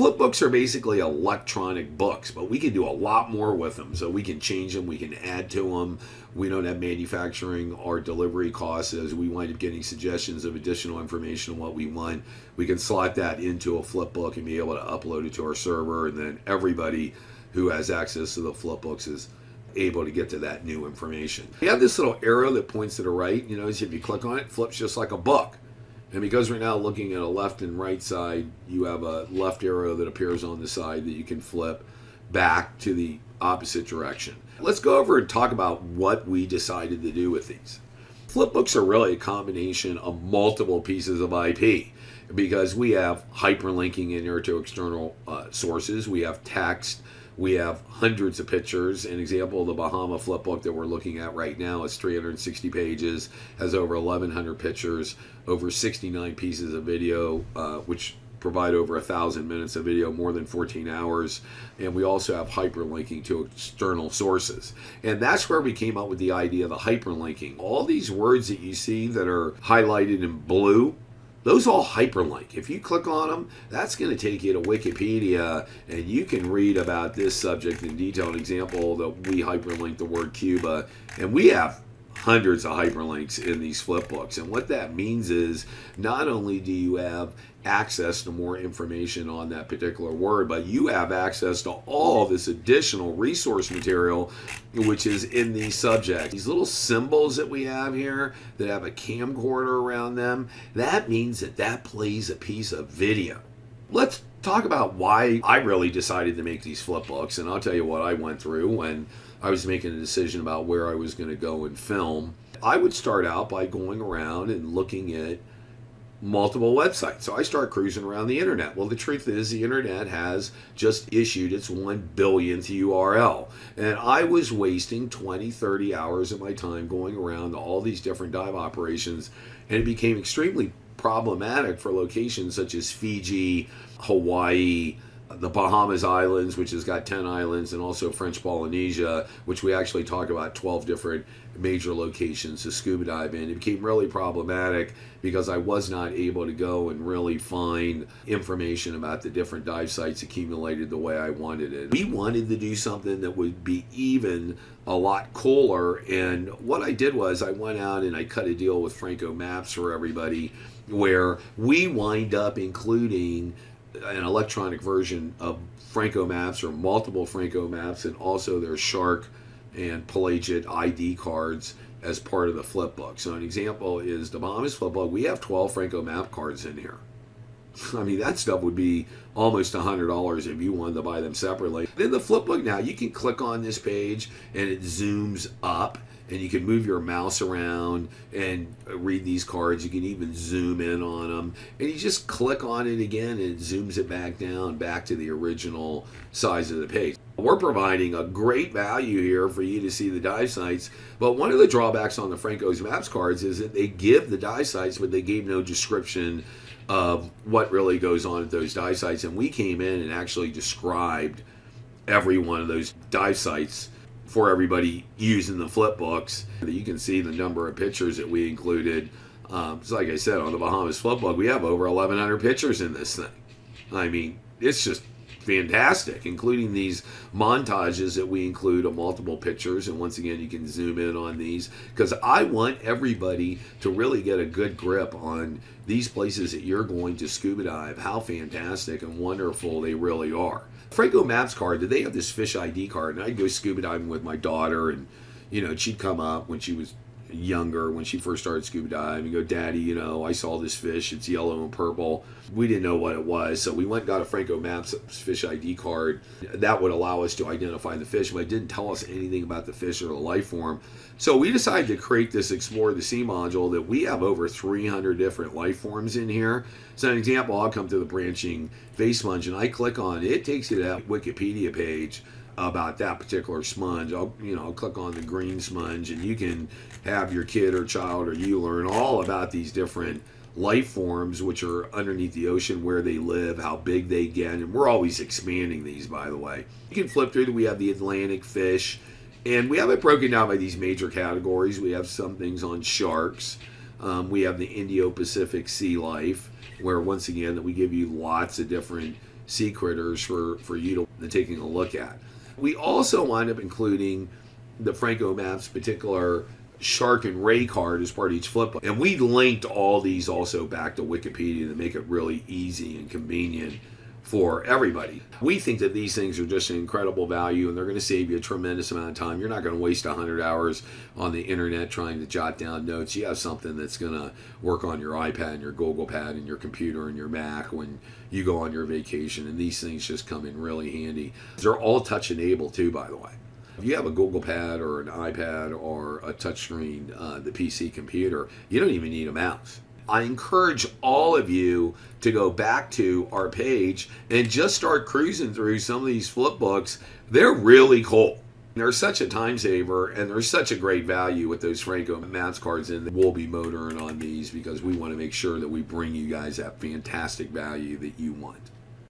Flipbooks are basically electronic books, but we can do a lot more with them. So we can change them, we can add to them. We don't have manufacturing or delivery costs as we wind up getting suggestions of additional information on what we want. We can slot that into a Flipbook and be able to upload it to our server, and then everybody who has access to the Flipbooks is able to get to that new information. We have this little arrow that points to the right. You notice if you click on it, it flips just like a book. And because we're now looking at a left and right side, you have a left arrow that appears on the side that you can flip back to the opposite direction. Let's go over and talk about what we decided to do with these. Flipbooks are really a combination of multiple pieces of IP because we have hyperlinking in there to external sources. We have text. We have hundreds of pictures. An example of the Bahama Flipbook that we're looking at right now is 360 pages, has over 1,100 pictures, over 69 pieces of video, which provide over 1,000 minutes of video, more than 14 hours. And we also have hyperlinking to external sources. And that's where we came up with the idea of the hyperlinking. All these words that you see that are highlighted in blue, those all hyperlink. If you click on them, that's going to take you to Wikipedia, and you can read about this subject in detail. An example that we hyperlink the word Cuba, and we have hundreds of hyperlinks in these Flipbooks. And what that means is not only do you have access to more information on that particular word, but you have access to all this additional resource material which is in these subjects. These little symbols that we have here that have a camcorder around them, that means that that plays a piece of video. Let's talk about why I really decided to make these Flipbooks, and I'll tell you what I went through when I was making a decision about where I was going to go and film. I would start out by going around and looking at multiple websites. So I start cruising around the internet. Well, the truth is the internet has just issued its 1 billionth URL. And I was wasting 20, 30 hours of my time going around to all these different dive operations, and it became extremely problematic for locations such as Fiji, Hawaii, the Bahamas Islands, which has got 10 islands, and also French Polynesia, which we actually talk about 12 different major locations to scuba dive in. It became really problematic because I was not able to go and really find information about the different dive sites accumulated the way I wanted it. We wanted to do something that would be even a lot cooler, and what I did was I went out and I cut a deal with Franco Maps for everybody, where we wind up including an electronic version of Franco Maps or multiple Franco Maps, and also their shark and pelagic ID cards as part of the Flipbook. So an example is the Bahamas Flipbook. We have 12 Franco Map cards in here. I mean, that stuff would be almost $100 if you wanted to buy them separately. Then the Flipbook, now you can click on this page and it zooms up, and you can move your mouse around and read these cards. You can even zoom in on them, and you just click on it again and it zooms it back down, back to the original size of the page. We're providing a great value here for you to see the dive sites, but one of the drawbacks on the Franco's Maps cards is that they give the dive sites, but they gave no description of what really goes on at those dive sites. And we came in and actually described every one of those dive sites for everybody using the Flipbooks. You can see the number of pictures that we included. So like I said, on the Bahamas Flipbook, we have over 1,100 pictures in this thing. I mean, it's just fantastic, including these montages that we include of multiple pictures. And once again, you can zoom in on these because I want everybody to really get a good grip on these places that you're going to scuba dive, how fantastic and wonderful they really are. Franco Maps card, they have this fish ID card, and I'd go scuba diving with my daughter, and she'd come up when she was younger, when she first started scuba diving, and go, "Daddy, I saw this fish, it's yellow and purple." We didn't know what it was, so we went and got a Franco Maps fish ID card. That would allow us to identify the fish, but it didn't tell us anything about the fish or the life form. So we decided to create this Explore the Sea module that we have over 300 different life forms in here. So an example, I'll come to the branching face sponge, and I click on it, it takes you to that Wikipedia page about that particular sponge. I'll click on the green sponge, and you can have your kid or child or you learn all about these different life forms which are underneath the ocean, where they live, how big they get, and we're always expanding these, by the way. You can flip through, we have the Atlantic fish, and we have it broken down by these major categories. We have some things on sharks. We have the Indo-Pacific sea life, where once again that we give you lots of different sea critters for you to taking a look at. We also wind up including the Franco Maps particular shark and ray card as part of each flip book. And we linked all these also back to Wikipedia to make it really easy and convenient for everybody. We think that these things are just an incredible value, and they're going to save you a tremendous amount of time. You're not going to waste 100 hours on the internet trying to jot down notes. You have something that's going to work on your iPad and your Google Pad and your computer and your Mac when you go on your vacation, and these things just come in really handy. They're all touch enabled too, by the way. If you have a Google Pad or an iPad or a touchscreen, the PC computer, you don't even need a mouse. I encourage all of you to go back to our page and just start cruising through some of these flip books. They're really cool. They're such a time saver, and they're such a great value with those Franco Maps cards, and we'll be motoring on these because we want to make sure that we bring you guys that fantastic value that you want.